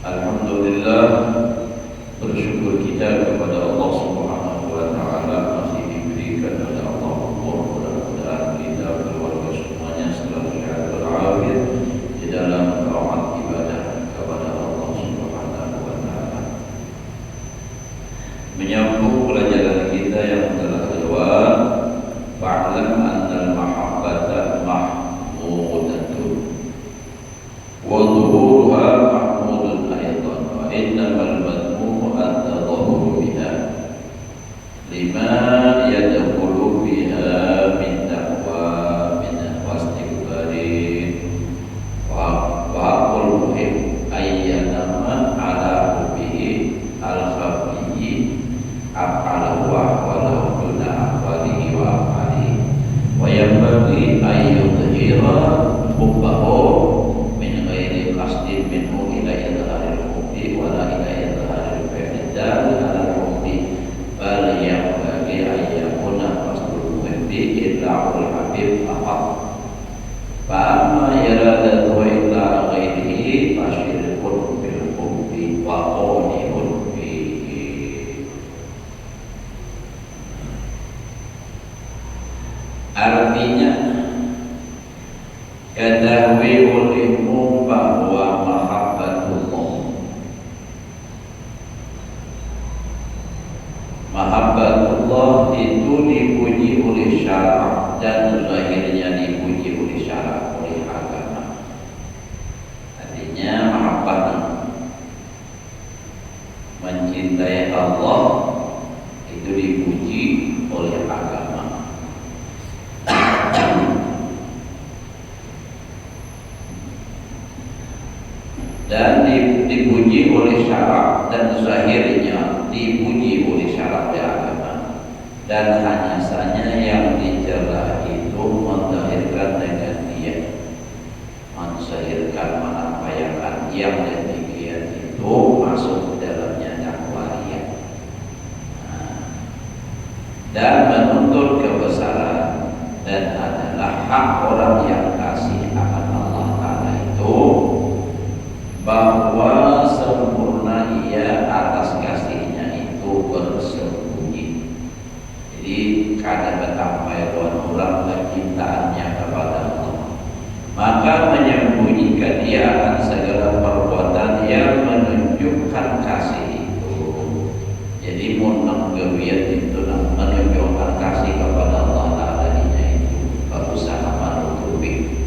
Alhamdulillah, bersyukur kita kepada Allah Subhanahu wa taala masih diberikan oleh Allah umur. Mudah-mudahan kita keluarga semuanya selalu sehat walafiat di dalam taat ibadah kepada Allah Subhanahu wa taala. Menyambung pelajaran kita yang telah lewat, fa'lam annal mahabbata mahmudatun wa dhuhuruha innamal madhmumu at-tadahhuru biha lima yadkhulu biha min taqwa min wastikbarin wa aqul muhim ayyanama ala hubbihi al-khafiyyi af'alahu wa ahwalahu duna ahwalihi wa af'alihi wa yanbaghi ayyudhira hubbahu min ghairi qasdin minhu ila idharil wala ila idharil fi'li dal ala hubbi bal yanbaghi ayyakuna qasdul muhibbi itla'ul habib faqat fa amma iradatu ila ghairihi fasyirkun bil hubbi wa qawlihun fihi. Artinya ketahui olehmu bahwa mahabbatullah itu dipuji oleh syarak dan zahirnya dipuji oleh syarak, oleh agama. Artinya mahabbah mencintai Allah itu dipuji oleh agama. Dan dipuji oleh syarak dan zahirnya dipuji oleh syarak dan agama. Dan hanya saja yang dicela itu menzahirkan dengan dia, menzahirkan menampakkan yang demikian itu masuk ke dalamnya dakwahiyah dan menuntut kebesaran, dan adalah hak orang yang kasih akan Allah Ta'ala itu bahwa sempurna ia atas kasihnya itu bersembunyi. Jadi kadang betapa orang kecintaannya kepada Allah, maka menyembunyikan dia akan segala perbuatan yang menunjukkan kasih itu. Jadi munanggawiat itu menunjukkan kasih kepada Allah Ta'ala itu berusaha menutupi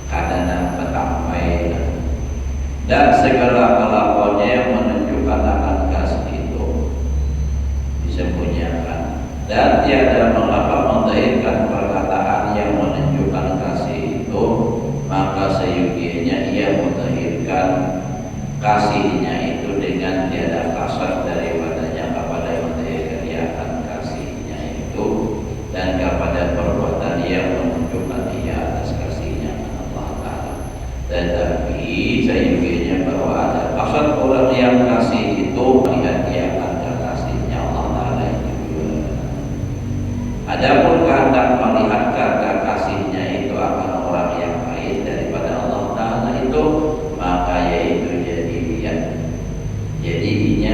kadang petampai dan segala kelakuannya yang menunjukkan akan kasih itu disembunyikan, dan tiada mengapa mendahirkan perkataan yang menunjukkan kasih itu, maka seyogianya ia mendahirkan kasihnya itu dengan tiada kasar daripadanya kepada yang mendahirkan ia akan kasihnya itu dan kepada perbuatan yang menunjukkan ia atas kasihnya Allah Ta'ala. Tetapi seyogianya bahwa ada kasar orang yang kasih itu melihat dia akan kasihnya Allah Ta'ala itu juga. Adapun kehendak melihat karena kasihnya itu akan orang yang lain daripada Allah Ta'ala itu, maka yaitu jadinya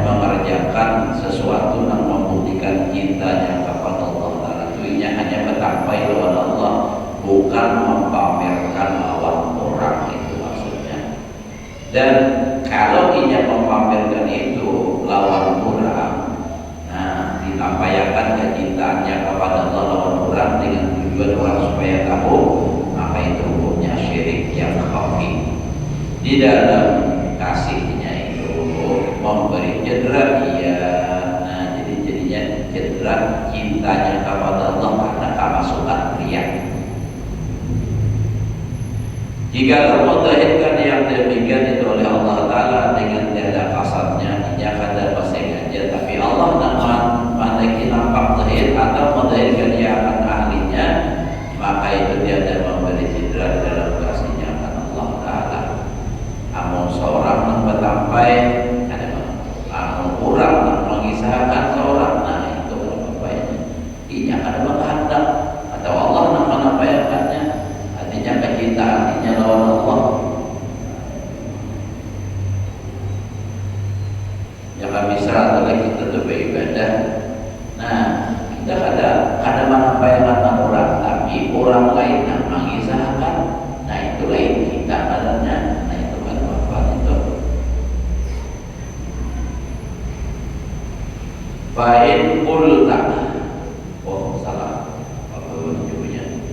mengerjakan sesuatu yang membuktikan cintanya kepada Allah Ta'ala itu hanya bertampai lawan Allah, bukan mempamerkan lawan orang, itu maksudnya. Dan kalau ia mempamerkan itu lawan orang, nah ditampaikan kecintaannya kepada Allah lawan orang dengan tujuan orang supaya tahu, maka itu hukumnya syirik yang khafi. Di dalam kasihnya itu memberi cedera dia, nah jadinya cedera cintanya kepada Allah karena kemasukan riya. Jika mendahirkan yang demikian itu oleh Allah Ta'ala dengan tiada kasarnya, ia kada sengaja, tapi Allah nampak zahir atau mendahirkan dia akan ahlinya, maka itu tiada memberi cedera dalam kasihnya akan Allah Ta'ala. Amun seorang yang bertampai, amun orang yang mengisahkan seorang, nah itu berbaiknya. Ia ada menghendak atau Allah yang menampaikannya, artinya kecintaan cinta hatinya lawan Allah, yang gak bisa adalah kita tuh beribadah. Nah, kita ada menyampaikan orang, tapi orang lain yang mengisahkan. Nah, itu lain kita adanya. Nah, itu kan apa itu? Fa'in qulta, oh salah, apa menyebutnya?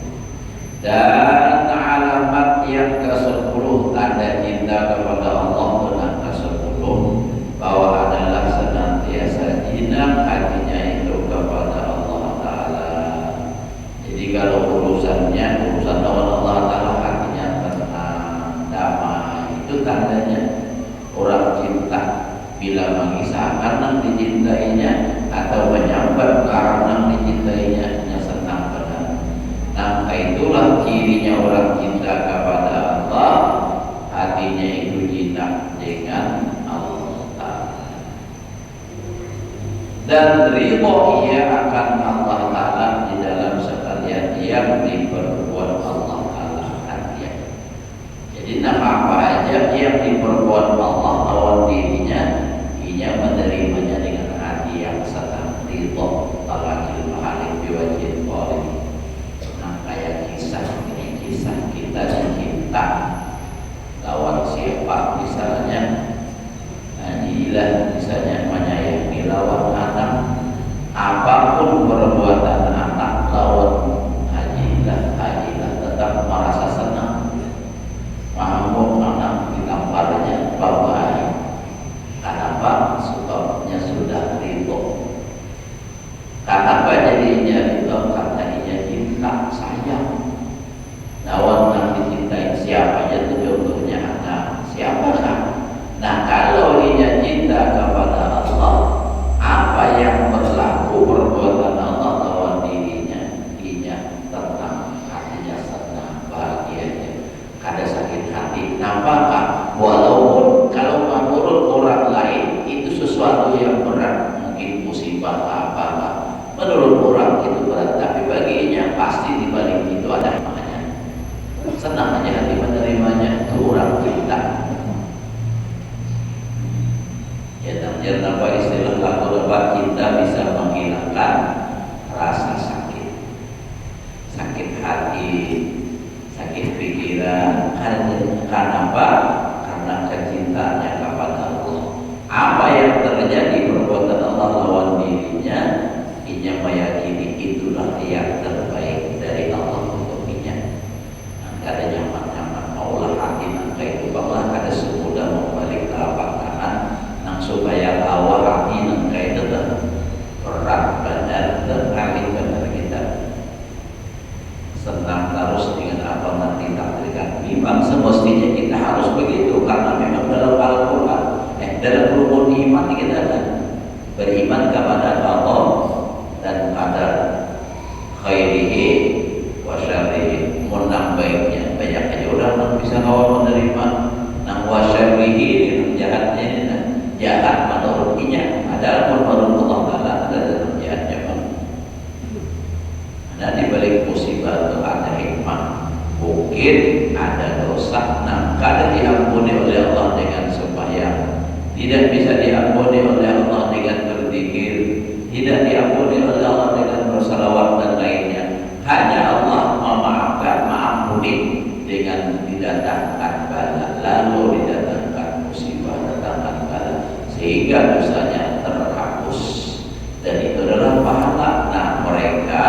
Dan alamat yang ke-10 tanda cinta kepada Allah dan ke-10 bahwa adalah senantiasa jinak hatinya itu kepada Allah Ta'ala. Jadi kalau urusan lawan Allah Ta'ala hatinya tenang, damai, itu tandanya orang cinta. Bila mengisahkan yang dicintainya atau menyambat karena yang dicintainya, hanya senang benar. Nah, itulah cirinya orang cinta kepada Allah, hatinya itu jinak dengan Allah Ta'ala. Dan ridho ia akan Allah Ta'ala di dalam sekalian yang diperbuat Allah Ta'ala hatinya. Jadi apa aja yang diperbuat Allah lawan dirinya, ia menerimanya dengan hati yang senang, ridho, talakil mahalik biwajin qalim. Nah, kayak kisah kita cinta lawan siapa misalnya, Najilah misalnya menyayangi lawan anak, apapun perbuatan anak lawan hajilah tetap merasa senang. Mahmud anak digambarnya bahwa kenapa? Sebabnya sudah ridho. Kenapa jadinya ridho? Karena ia cinta, sayang. Lawan yang dicintai siapa aja itu contohnya anak. Siapakah? Nah, kalau ia cinta kepada Allah, apa yang berlaku perbuatan Allah lawan dirinya, ia tenang, hatinya senang, bahagia. Kada sakit hati. Nampakah? Walaupun kalau menurut orang lain itu sesuatu yang berat, mungkin musibah apa, menurut orang itu berat, tapi baginya pasti di balik itu ada makanya. Senang aja hati menerimanya, itu orang cinta. Ya, dan apa istilah lagu lebat cinta bisa menghilangkan rasa sakit hati, sakit pikiran. Karena apa? Karena kecintaannya kepada Allah. Apa yang terjadi perbuatan Allah lawan dirinya, ia meyakini itulah yang terbaik dari Allah untuk ia. Ada nyaman maulah hati nangka itu bahwa ada semudah membalik telapak tangan nang supaya awal hati nangka itu berat benar terkait benar kita. Senang terus dengan apa nanti takdirkan. Memang semestinya kita harus begitu karena memang dalam Al-Quran, dalam rukun iman kita kan beriman kepada Allah dan pada khairihi wa syarrihi. Menang baiknya banyak aja orang bisa kawan menerima nang wa syarrihi yang jahatnya ini jahat menurut inya, ada menurut Allah Ta'ala ada dalam jahatnya. Nah, di balik musibah itu ada hikmah. Mungkin ada dosa, nah kadang diampuni oleh Allah dengan sembahyang, tidak bisa diampuni oleh Allah dengan berzikir, tidak diampuni oleh Allah dengan bersalawat dan lainnya. Hanya Allah memaafkan, mengampuni dengan didatangkan bala, lalu didatangkan musibah, datangkan bala, sehingga dosanya terhapus. Dan itu adalah pahala. Nah, mereka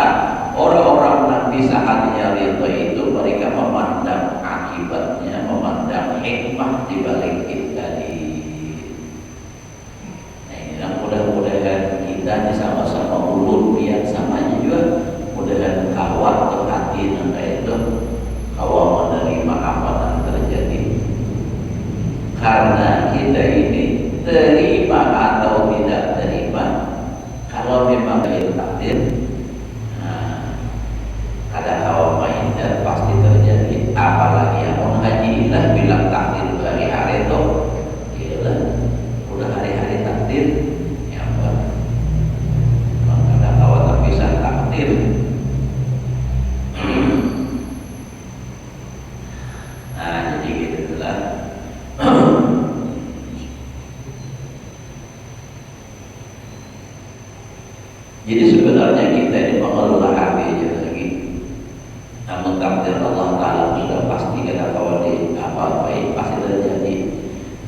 orang-orang yang bisa hatinya ridho itu mereka memandang akibatnya, memandang hikmah di balik itu tadi. Nah, ini mudah-mudahan kita sama-sama ulun biar samanya juga mudah-mudahan kawat ke hati nangka itu kawat menerima apa yang terjadi. Karena kita ini terima atau tidak terima, kalau memang itu takdir, ada hawa main dan pasti terjadi. Apalagi yang mau hajilah bilang takdir hari-hari itu, gila, udah hari-hari takdir, ya apa? Memang ada hawa terpisah takdir. Jadi sebenarnya kita ini mengelola hati aja lagi. Namun takdir Allah Ta'ala sudah pasti kita bahwa di apa baik pasti terjadi.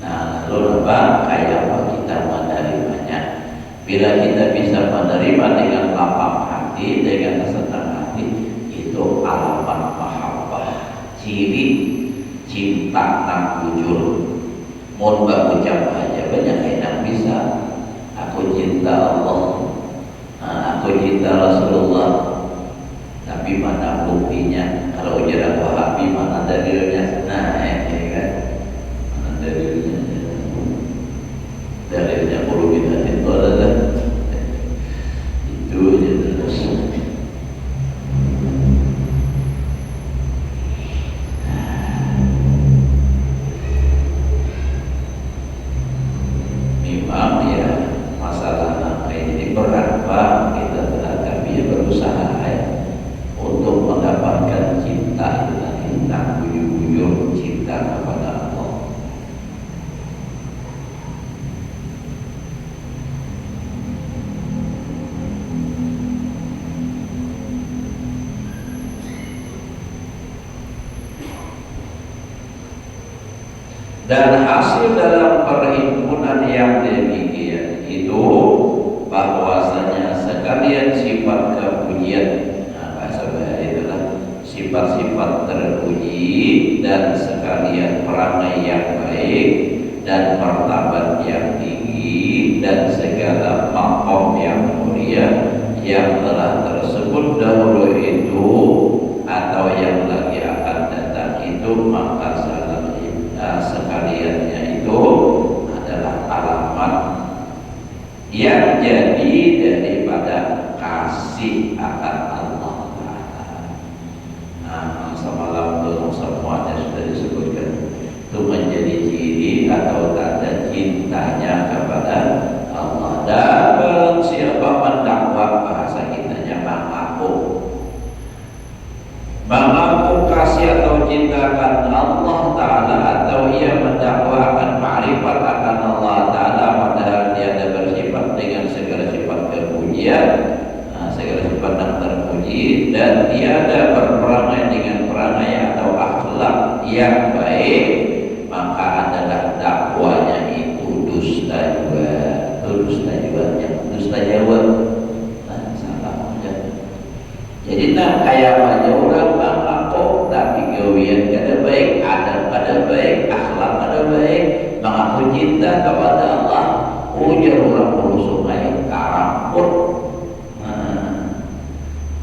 Nah, lalu apa? Kayak apa kita menerimanya? Bila kita bisa menerima dengan lapang hati, dengan senang hati, itu alamat mahabbah, ciri cinta nang bujur. Mohon mbak ucap aja banyak yang bisa. Aku cinta Allah, aku cinta Rasulullah. Tapi mana buktinya? Kalau ujar Wahabi mana dalilnya? Nah, ini kan mana dalilnya? Dalilnya perlu kita itu adalah itu aja terus. Memang ya masalah ini berat Pak, kita tapi berusaha ya untuk mendapatkan cinta itu tadi, tak buyur-buyur cinta kepada Allah. Dan hasil dalam perhimpunan yang demikian itu bahwasanya sekalian sifat kepujian, bahasa bahasa itulah sifat-sifat terpuji, dan sekalian perangai yang baik dan martabat yang tinggi dan segala maqam yang mulia yang telah tersebut dahulu itu atau yang lagi akan datang itu, maka sekaliannya itu adalah alamat yang jadi daripada kasih akan Allah Ta'ala. Nah, semalam itu semuanya sudah disebutkan, itu menjadi ciri atau tanda cintanya kepada Allah. Dan barang siapa mendakwa, bahasa kitanya mengaku kasih atau cinta akan Allah Ta'ala, atau ia mendakwa akan ma'rifat akan Allah Ta'ala padahal dia ada bersifat dengan segala sifat kepujian, segala sifat yang terpuji, dan tiada berperangai dengan perangai atau akhlak yang baik, maka adalah dakwanya itu dusta juga. Dusta juga, dusta jawab. Salah aja. Jadi nak kayak aja orang mengaku tapi gawian kada baik, adab kada baik, akhlak kada baik, mengaku cinta kepada Allah, ujar orang puluh sungai karamput.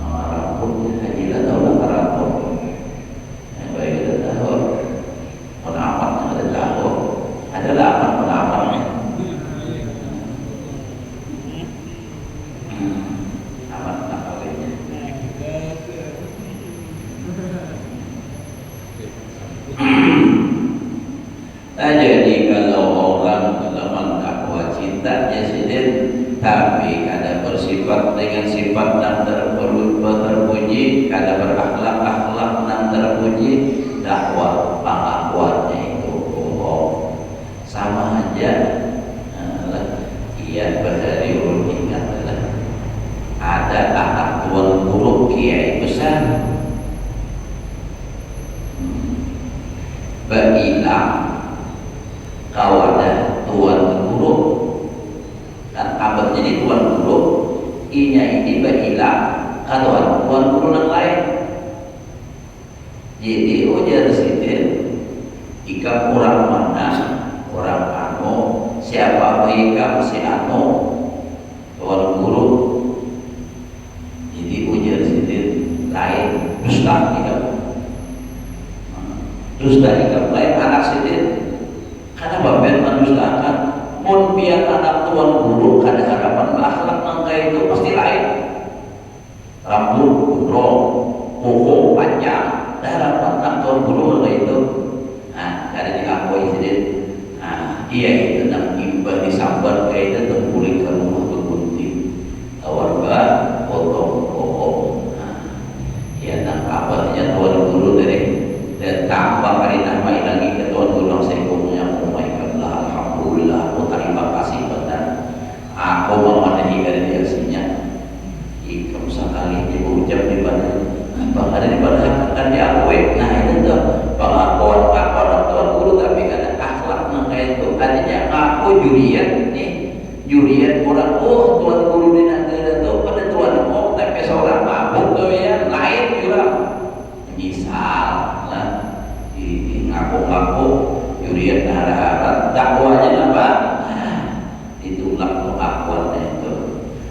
Karamput hajilah tahu lah karamput. Yang baik kita tahu, penamat ada tahu, adalah amat penamatnya. Amat akalnya. Nah, jadi kalau orang mendakwa cintanya sendiri tapi ada bersifat dengan sifat yang terpuji, ada berakhlak yang terpuji, dakwah pengakuannya itu bohong. Sama aja ia berhari ulun ingat ada anak tuan guru kiai besar berhilang kawadah tuan guru, dan abad jadi tuan guru inya ini berhilang kawan tuan guru yang lain. Jadi ujar sidir jika orang mana orang anu siapa baikam si anu tuan guru, jadi ujar sidir lain dusta tidak dusta ikam lain anak sidir karena bapak mendustakan pun biar anak tuan guru kada harapan akhlak mangga itu pasti lain, rambut gondrong kuku panjang, harapan anak tuan guru mangga itu kada diakui sidir. Iya itu nak imbah disambar kayak itu terpuling ke rumah bergunting warga potong pokok. Ya nak kabarnya tuan guru dari dan tambah hari nama lagi ke tuan guru saya punya alhamdulillah, aku terima kasih benar. Aku memenuhi dari hasilnya. ngaku-ngaku jurian harap dakwanya apa? Ditolak pengakuannya itu.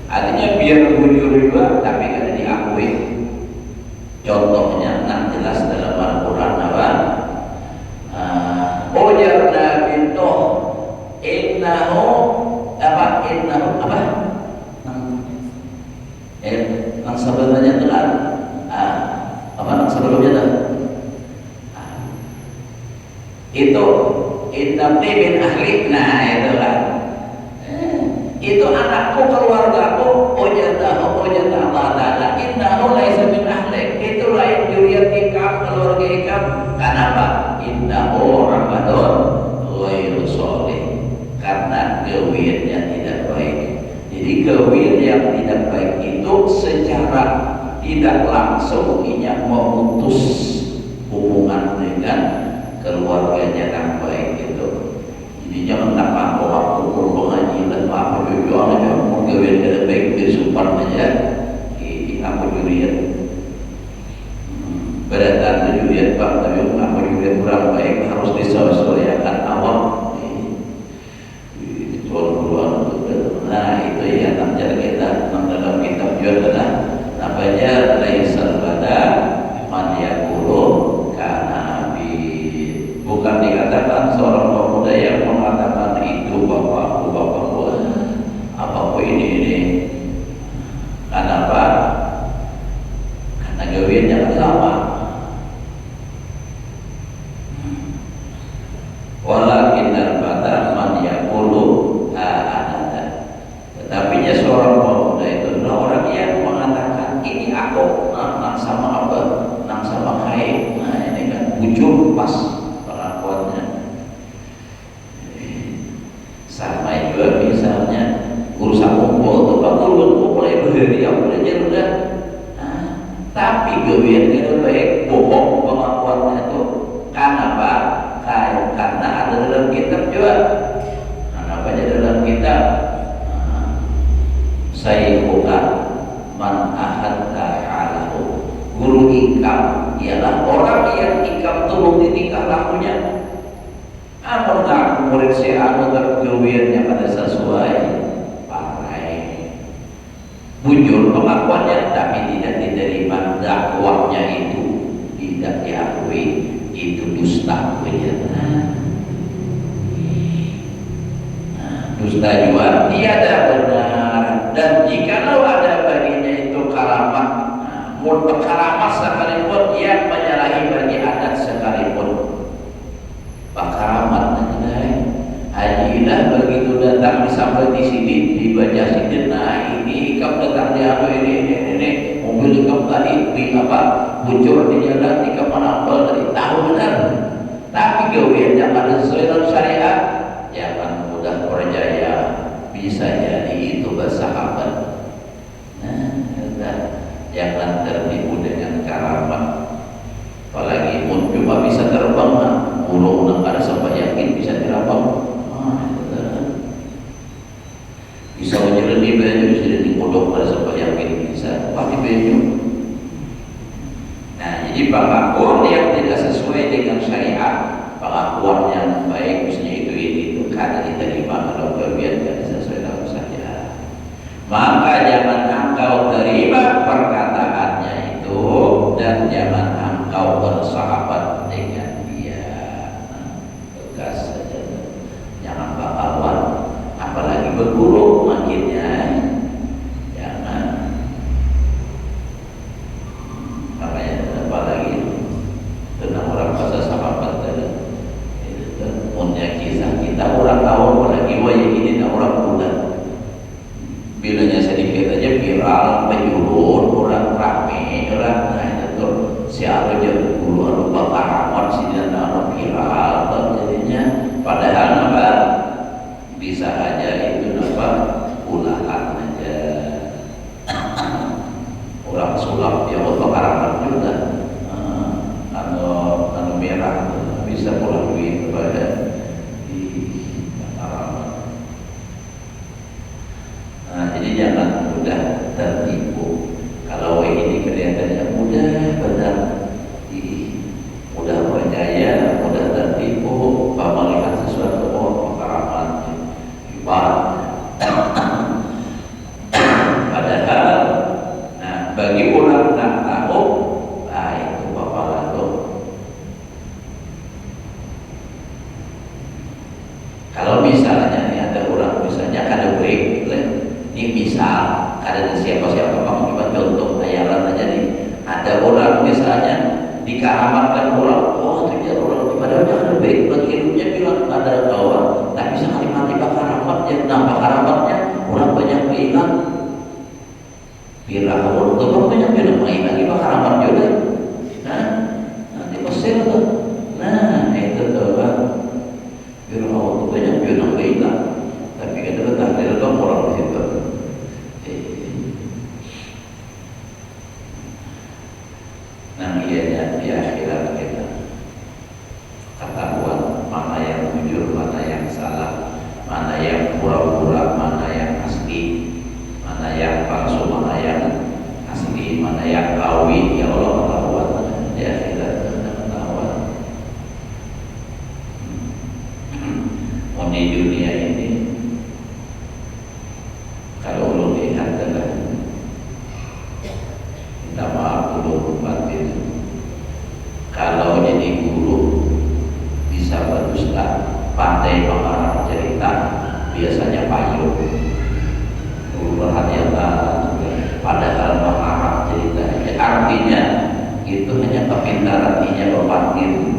Artinya biar bujur juga tapi kan diakui. Contohnya nak jelas dalam Al-Quran apa? Ujarna bin Nuh innahu apa? Innahu apa? Yang sebenarnya itu kan apa yang sebelumnya tuh? Itu innabni min ahli, nah itu kan itu anakku, keluargaku, ujata Allah ta'ala innahu laisa min ahli, itu lain juriat ikam, keluarga ikam. Kenapa? Innahu amalun ghairu sholih, karena kewirnya tidak baik. Jadi kewir yang tidak baik itu secara tidak langsung ia memutus hubungan dengan keluarganya yang baik itu. Jadi jangan tak mampu waktu mengaji dan mampu berjuang aja mau kewir tidak baik disumpah aja di aku juriat. Beratan juriat pak, tapi aku juriat kurang baik harus disesuaikan awal. Nah itu ya ajar kita dalam kitab juga adalah namanya laisal bada man yaqulu kana abi. Bukan dikatakan seorang pemuda yang mengatakan itu bapakku apa ini. Kenapa? Karena gawirnya sama. Walakin al-bada man yaqulu tapi seorang pemuda itu adalah orang yang mengatakan ini aku nang sama apa, nang sama kai. Nah ini kan muncul pas pengakuannya. Sama juga misalnya urusan kumpul tuh pak kumpul mulai berhari yang belajar udah. Tapi gawin itu baik bohong pengakuannya itu kenapa? Karena ada dalam kitab juga. Kenapa ada dalam kitab? Sayyiduna man ahadta alahu, guru ikam ialah orang yang ikam turun di tingkah lakunya. Amun ngaku murid si anu tergewirnya pada sesuai pakai bujur pengakuannya tapi tidak diterima, dakwahnya itu tidak diakui, itu dusta punya. Dusta juga tiada benar. Dan jikalau ada baginya itu karamat, karamat sekalipun yang menyalahi bagi adat sekalipun, pak karamat hajilah begitu datang sampai di sini dibaca sini. Nah ini ikam datang di apa ini mobil ikam tadi di apa bocor di jalan ikam menambal dari tahu benar, tapi gawirnya pada sesuai dengan syariat jangan mudah percaya. Bisa jadi itu bersahabat. Jangan tertipu dengan karamat. Apalagi pun cuma bisa terbang, burung ada sampai yakin bisa terbang. Bisa menjalan di baju, bisa jadi kodok ada sampai yakin bisa pakai baju. Nah jadi pengakuan yang tidak sesuai dengan syariat, pengakuan yang baik misalnya itu karena diterima kalau kebiasaan maka jangan engkau terima perkataannya itu dan jangan engkau bersahabat dengan dia. Tegas saja, jangan bakawan, apalagi berguru makinnya jangan. Makanya apalagi tentang orang bahasa sahabat tadi itu punya kisah kita orang tahu apalagi wajah ini orang muda. Bilanya sedikit aja viral, penyuluh orang rame, orang nah itu tuh siapa aja guru atau bapak Kalau misalnya nih ada orang misalnya kada break, ini misal ada siapa-siapa kamu coba contoh ayalan aja nih, ada orang misalnya dikaramatkan orang, oh ternyata orang padahal dia kada break, lagi hidupnya bilang ada kawan, tapi sekali mati bakar ramatnya, nah bakar ramatnya orang banyak bilang, Firaun tuh orang banyak bilang main lagi bakar ramat juga, nah nanti Mesir tuh, nah itu tuh kan. Firaun itu banyak bilang hilang, tapi kan itu takdir dong orang di situ. Nah ianya di akhirat kita ketahuan mana yang jujur, mana yang salah, mana yang pura-pura, mana yang asli, mana yang palsu, mana yang asli, mana yang kawi. Ya Allah ketahuan di akhirat ketahuan. Di dunia ini kalau lu lihat adalah minta maaf dulu batin, kalau jadi guru bisa berdusta, pandai mengarang cerita, biasanya payung guru perhatian, padahal mengarang cerita artinya itu hanya kepintaran dia berpikir.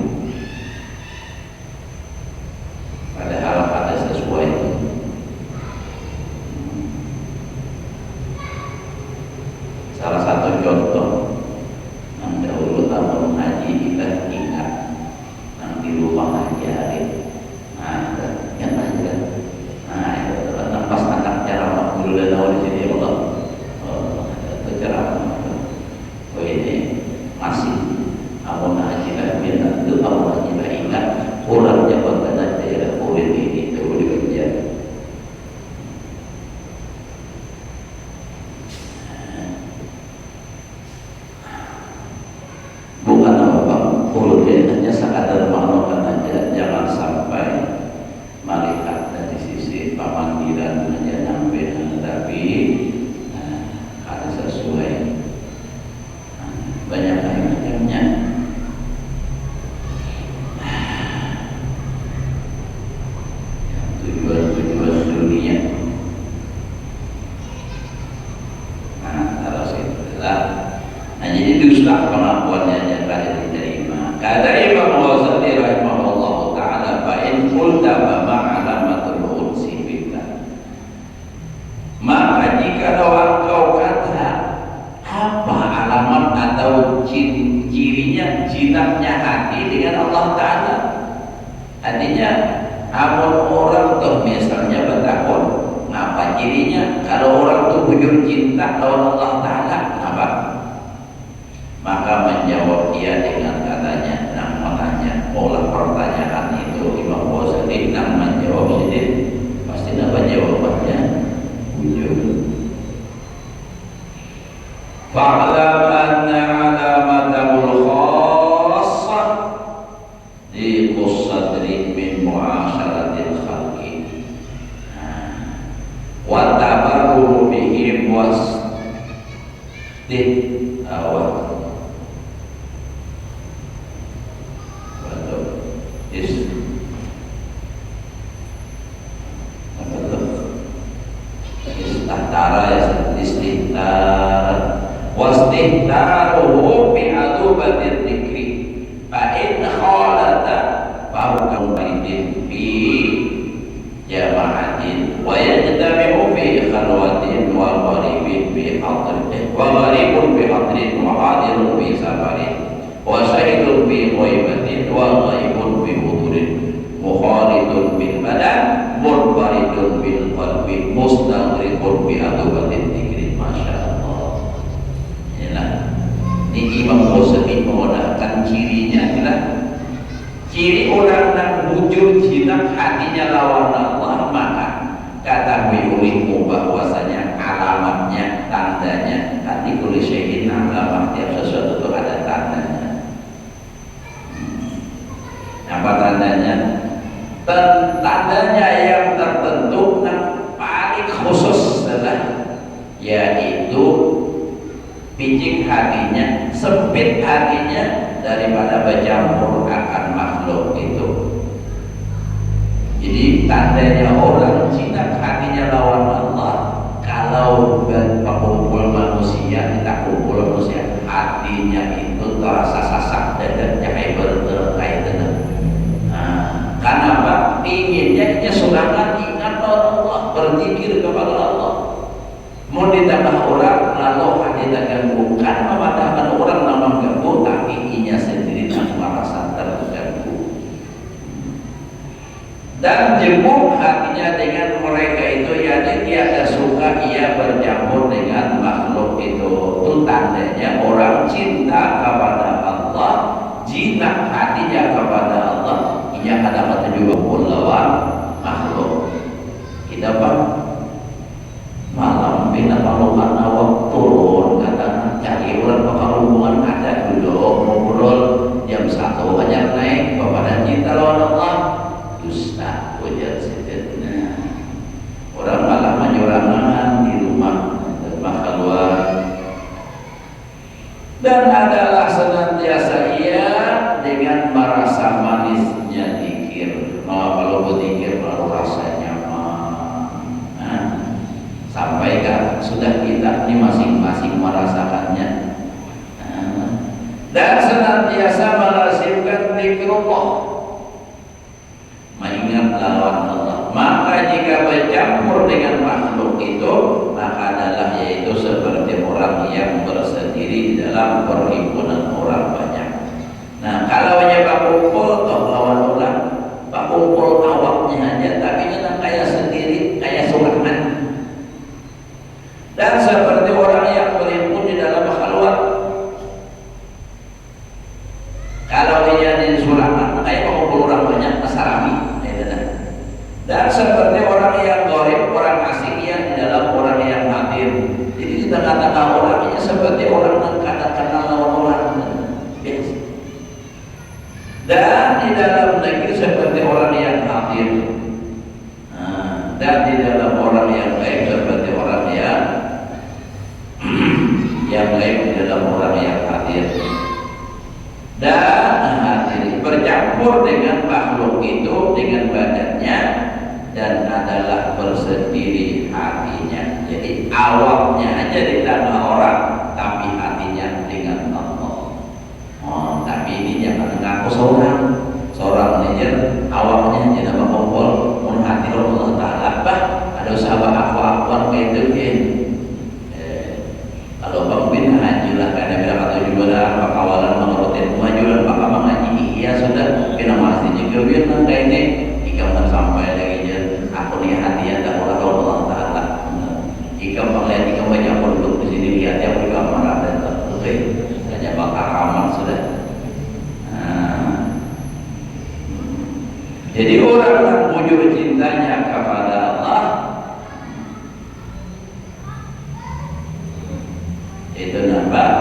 Padahal ada sesuai. Salah satu contoh yang dahulu tamu mengaji kita ingat yang di rumah ngajarin, nah yang aja, nah itu pas anak ceramah dulu dan tahu di sini Allah, itu ceramah, oh ini masih kamu ngaji lah biar itu kamu ngaji lah ingat kurangnya bagaimana daerah kulit ini itu dikerja. Bukan apa-apa, kulit hanya sekadar maklumat aja, jangan sampai melihat dari sisi pemanggilan hanya sampai, tapi ada sesuai. Banyak macamnya. Tujuan dunia. Nah, kalau itulah. Nah, jadi dusta pengakuannya yang tidak diterima. Kata Imam Ghazali rahimahullah taala, fa in qulta ma alamatul unsi billah. Maka jika engkau kata apa alamat atau cirinya jinaknya hati dengan Allah Taala, artinya amun orang tuh misalnya bertakon, ngapa cirinya? Kalau orang tuh bujur cinta lawan Allah Taala, apa? Maka menjawab dia dengan katanya, nang menanya, olah pertanyaan itu Imam Ghazali nang menjawab sedih, pasti apa jawabannya? Bujur. Fa'lam anna alamatul khassah di sadri min mu'asyaratil khalqi wa tabarru bihim awal wastihtaruhu bi adubatil dzikri fa in khalata fa huwa idin bi jama'atin wa yajtami'u fi khalwatin wa gharibin bi hadrin wa gharibun bi hadrin wa hadirun bi safarin wa syahidun bi ghaibatin wa ghaibun bi hudurin mukhalidun bil badan munfaridun bil qalbi mustaghriqun bi adubatil dzikri. Masya Allah. Ini Imam Ghazali menggunakan cirinya adalah ciri orang yang bujur jinak hatinya lawan Allah, maka katakanlah olehmu bahwasanya alamatnya, tandanya, hati kulli syai'in alamat, tiap sesuatu itu ada tandanya. Apa tandanya? Tandanya yang tertentu yang paling khusus adalah yaitu picik hatinya, sempit hatinya daripada bercampur akan makhluk itu. Jadi seandainya orang jinak hatinya lawan Allah, kalau berkumpul manusia, kita kumpul manusia, hatinya itu terasa sasak dadanya kayak berterkai tenang. Kenapa? Inginnya serangan ingat Allah, berzikir kepada Allah. Mau ditambah orang lalu hati terganggu, kan memadahkan orang memang ganggu, tapi inya sendiri tak merasa terganggu. Dan jemput hatinya dengan mereka itu, yakni tiada suka ia bercampur dengan makhluk itu. Itu tandanya orang cinta kepada Allah, jinak hatinya kepada Allah, ia akan menunjukkan lawan makhluk. Kita Pak malam bina palukan awak turun, kata cari orang bakal hubungan ada dulu ngobrol jam 1 aja naik kepada cinta lawan Allah. Dusta wajar sedetna. Orang malah menyurangan di rumah keluar. Dan adalah senantiasa ia dengan merasa manisnya zikir. Kalau berzikir baru rasanya sampaikan sudah kita ini masing-masing merasakannya. Dan senantiasa melazimkan zikrullah, mengingat lawan Allah. Maka jika bercampur dengan makhluk itu, maka adalah yaitu seperti orang yang bersendiri dalam perhimpunan orang banyak. Nah, kalau hanya kumpul toh lawan orang, kumpul awaknya aja, tapi jangan kayak sendiri, kayak surangan. Dan seperti orang yang berhimpun di dalam khalwat, kalau dia di surangan, kayak kumpul orang banyak asarami. Dan seperti orang yang ghaib, orang asing yang di dalam orang yang hadir. Jadi di tengah-tengah orang ini seperti orang yang kadang kenal lawan orang. Dan di dalam negeri seperti orang yang hadir. Dan di dalam orang yang gaib seperti orang yang gaib di dalam orang yang hadir. Dan hadir bercampur dengan makhluk itu, dengan badannya, dan adalah bersendiri hatinya. Jadi awaknya aja di tengah orang, tapi hatinya dengan Allah. Tapi ini jangan ngaku seorang aja awaknya jangan berkumpul menghati Allah Taala. Bah, ada sahabat aku kayak itu. Kalau Bang Bin hajilah karena bilang atau juga pakawalan mengurutin kemajuan maka mengaji iya sudah bina masih juga biar kayak ini jika sampai lagi aku nih hati tak Allah Taala. Jika melihat jika banyak penduduk di sini lihat yang juga marah dan tertutup hanya bakal aman sudah. Jadi orang yang bujur cintanya kepada Allah itu nampak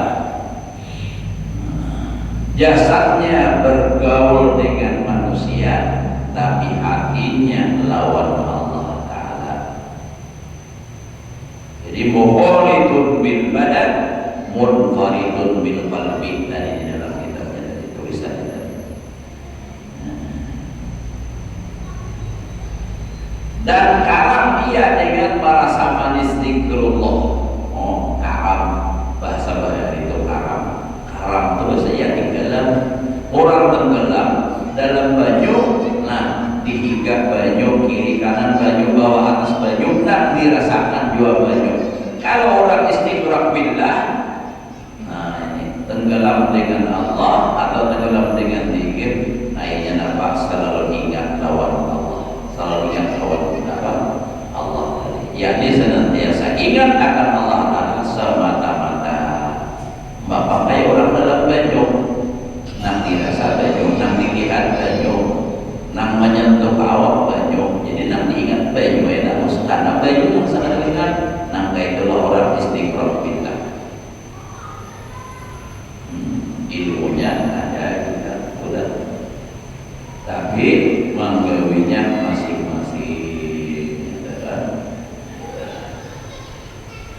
jasadnya bergaul dengan manusia, tapi hatinya lawan Allah Ta'ala. Jadi mukhalitun bil badan, munfaridun bil qalbi. Tadi di dalam kitabnya dari tulisan tadi. Dan karam ia dengan merasa manis zikrullah. Karam bahasa Bahasa itu karam. Karam terus ya tenggelam. Orang tenggelam dalam baju, nah dihingga baju kiri kanan baju bawah atas baju, nah dirasakan dua baju. Kalau orang istiqraq billah, nah ini tenggelam dengan Allah atau tenggelam dengan zikir, nah ini nampak selalu ingat lawan Allah, selalu ingat lawan Allah. Yakni senantiasa ingat akan Allah Taala semata-mata. Bapak kayak orang dalam baju, nang dirasa baju, nang dilihat baju, nang menyentuh awak baju, jadi nang diingat baju, nang karena baju nang sangat ingat, nang kayak itulah orang istiqraq billah. Ilmunya ada kita udah, tapi menggawinya masing-masing.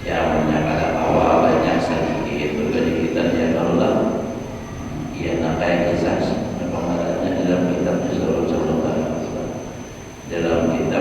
Ya banyak pada awal banyak sedikit berbeda kita dia taruhlah. Ia namanya kisah pengarangnya dalam kitab Juzul dalam kitab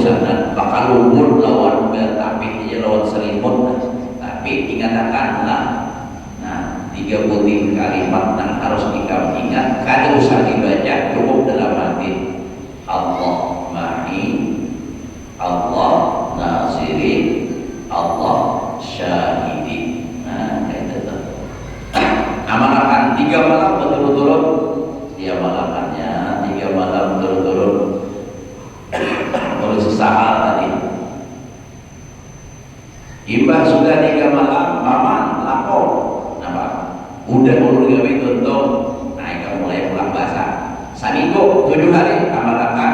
sana bakal lumur lawan tapi lawan selimut, tapi ingatakanlah. Nah, 30 kalimat yang harus kita ingat, kada usah dibaca, cukup dalam hati. Allah ma'i, Allah naziri, Allah syahidi. Nah, itu tuh. Amalkan 3 malam berturut-turut, dia malakannya 3 malam berturut-turut. Baru sesahal tadi. Imbah sudah 3 malam, paman lapor. Udah ulur gawe contoh, naik mulai pulang bahasa. Saminggu 7 hari amalkan,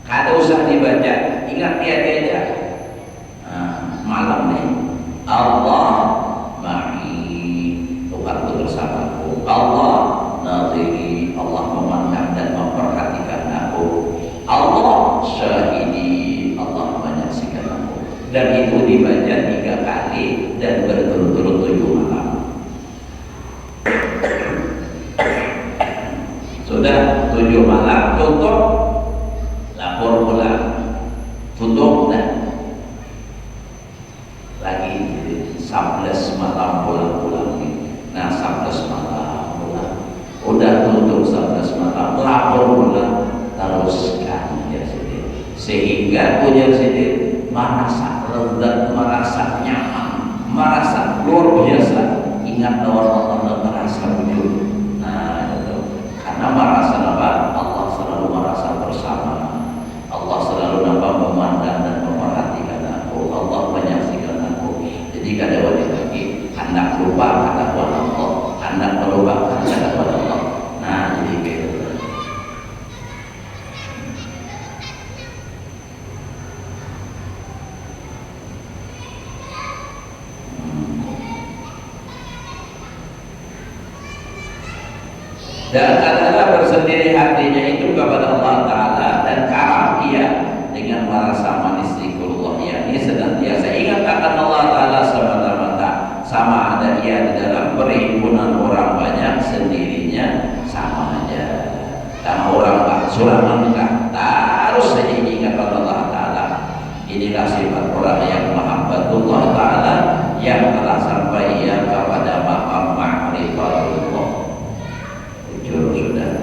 kada usah dibaca, ingat dia aja. Malam nih, Allah ma'i, Tuhanku bersamaku. Allah naziri, Allah memandang dan memperhatikan aku. Allah syahidi, Allah menyaksikan aku. Dan itu dibaca 3 kali dan berturut-turut 7 malam. Sudah 7 malam tutup, lapor pulang, tutup dan lagi 11 malam pulang. Nah 11 malam pulang, udah tutup 11 malam, lapor pulang, teruskan ya sendiri, sehingga punya sendiri merasa lezat, merasa nyaman, merasa luar biasa. Ingat bahwa Allah merasa wujud. Karena merasa apa? Allah selalu merasa bersama. Allah selalu nampak memandang dan memperhatikan aku. Allah menyaksikan aku. Jadi kada wajib lagi hendak lupa kata Allah, hendak melupakan kata Allah. Nah, jadi begitu. Dan adalah bersendiri hatinya itu kepada Allah Ta'ala dan karam ia dengan merasa manis zikrullah, yakni senantiasa ingat akan Allah Ta'ala semata-mata, sama ada ia di dalam perhimpunan orang banyak, sendirinya sama aja. Karena orang suraman harus saja ingat pada Allah Ta'ala. Inilah sifat orang yang mahabbatullah Ta'ala yang telah sampai ia kepada maqam ma'rifatullah. Sudah.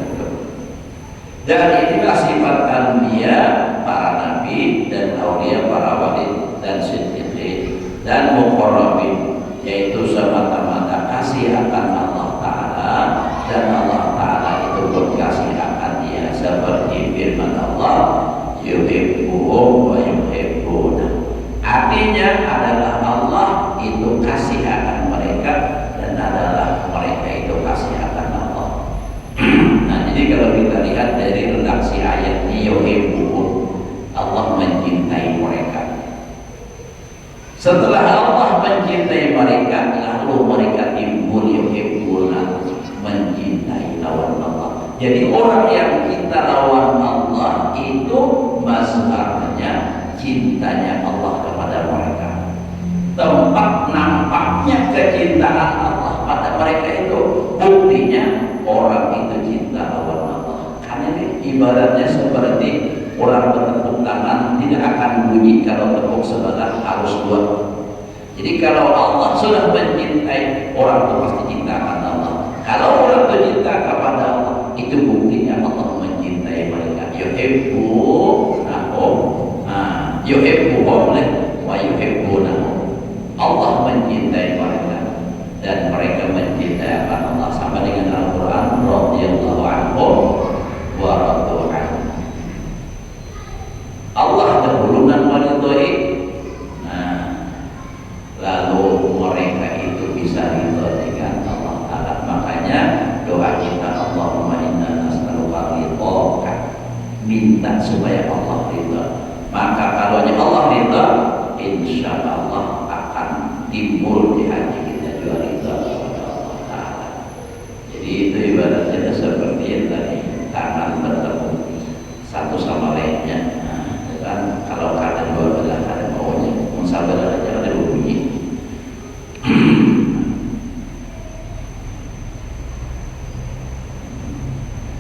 Dan inilah sifat anbiya, para nabi dan aulia, para wali dan siddiqin dan muqarrabin, yaitu semata-mata kasih akan Allah Ta'ala, dan Allah Ta'ala itu pun kasih akan dia, seperti firman Allah, yuhibbuhum wa yuhibbuna. Artinya adalah Allah itu kasih akan mereka dan adalah mereka itu kasih akan Allah. Nah, jadi kalau kita lihat dari redaksi ayatnya, yuhibbuhum, Allah mencintai mereka. Setelah Allah mencintai mereka, lalu mereka timbul yuhibbuna, mencintai lawan Allah. Jadi orang yang cinta lawan Allah itu mazharnya cintanya Allah kepada mereka. Tempat nampaknya kecintaan Allah pada mereka itu, buktinya orang itu cinta lawan Allah. Karena ini ibaratnya seperti orang bertepuk tangan, tidak akan bunyi kalau tepuk sebelah, harus dua. Jadi kalau Allah sudah mencintai, orang itu pasti cinta kepada Allah. Kalau orang itu cinta kepada Allah, itu buktinya Allah mencintai mereka. Yuhibbunahum, yuhibbuhum wa yuhibbunahum. Allah mencintai mereka dan mereka mencintai Allah, sama dengan Al-Quran, radhiyallahu anhum wa radu anhu. Allah dahulu dan meridhai, lalu mereka itu bisa ridho dengan Allah Ta'ala. Makanya doa kita, Allahumma inna nas'aluka ridhaka, minta supaya Allah ridho. Maka kalau Allah ridho, insya Allah akan timbul di hati kita juga ridho kepada Allah Ta'ala. Jadi itu ibaratnya seperti yang tadi, tangan bertemu satu sama lainnya. Kan kalau kata dua belah ada maunya, musabalah aja ada bunyi.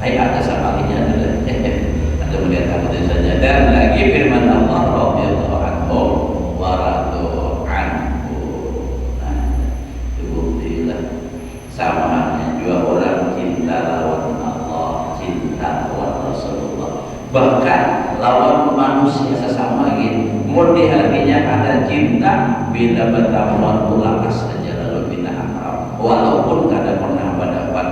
Baik, ada sama lainnya adalah Kita melihat hal itu saja. Dan lagi firman Allah radhiyallahu anhu wa radu anhu. Nah, itu buktilah sama halnya juga orang cinta lawan Allah, cinta lawan Rasulullah. Bahkan lawan manusia sesama gitu. Mau di hatinya ada cinta bila bertahun lakas saja lalu bina akram. Walaupun kada pernah mendapat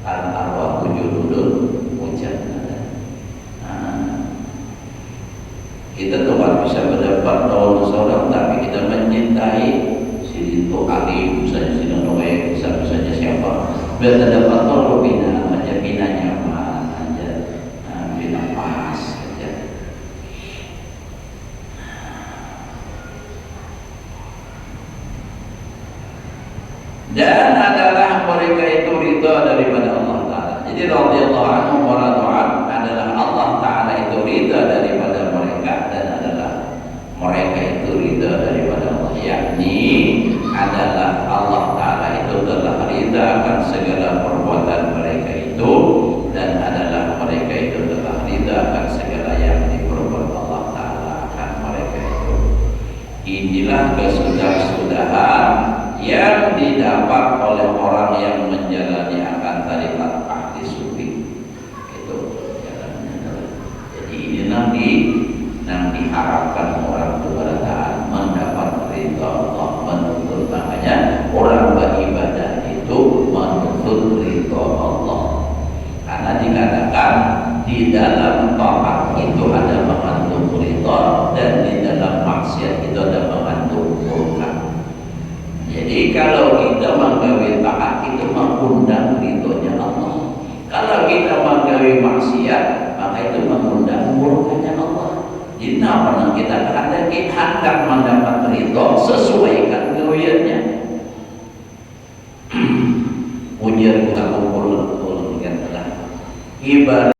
al-arwah wujudul wujud. Kita tuh bisa mendapat tahun seorang, tapi kita mencintai si itu alim misalnya, si Nonoe misalnya siapa. Bila terdapat tahun bina aja, bina nyaman aja, bina pas aja. Dan adalah mereka itu ridha daripada Allah Ta'ala. Jadi radhiyallahu anhu wa radu'an adalah Allah Ta'ala itu ridha daripada mereka, dan adalah mereka itu ridha daripada Allah, yakni adalah Allah Ta'ala itu telah ridha akan segala perbuatan mereka itu, dan adalah mereka itu telah ridha akan segala yang diperbuat Allah Ta'ala akan mereka itu. Inilah kesudahan yang didapat oleh orang yang menjalani akan tarikat ahli sufi. Itu jalannya. Jadi ini nanti diharapkan orang kepada taat mendapat ridha Allah, menuntut, makanya orang beribadah itu menuntut ridha Allah. Karena dikatakan di dalam taat itu ada mengandung ridha, dan di dalam maksiat itu ada mengandung murka. Jadi kalau kita menggawe taat itu mengundang ridhonya Allah. Kalau kita menggawe maksiat, maka itu mengundang murkanya Allah. Jadi apa kita kehendaki hendak mendapat ridho, sesuaikan gaweannya. Ujar kita kumpul ibadah